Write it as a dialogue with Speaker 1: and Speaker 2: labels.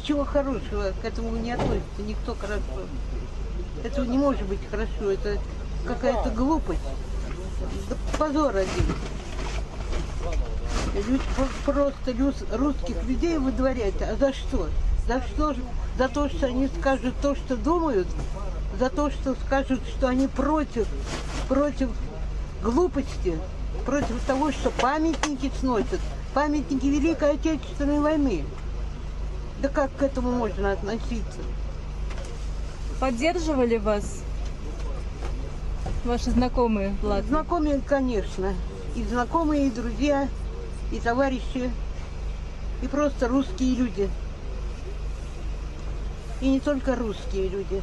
Speaker 1: ничего хорошего к этому не относится, никто хорошо. Это не может быть хорошо, это какая-то глупость. Да позор один. Просто русских людей выдворять. А за что? За что? За то, что они скажут то, что думают? За то, что скажут, что они против глупости, против того, что памятники сносят, памятники Великой Отечественной войны. Да как к этому можно относиться?
Speaker 2: Поддерживали вас ваши знакомые в Латвии?
Speaker 1: Знакомые, конечно. И знакомые, и друзья, и товарищи, и просто русские люди. И не только русские люди.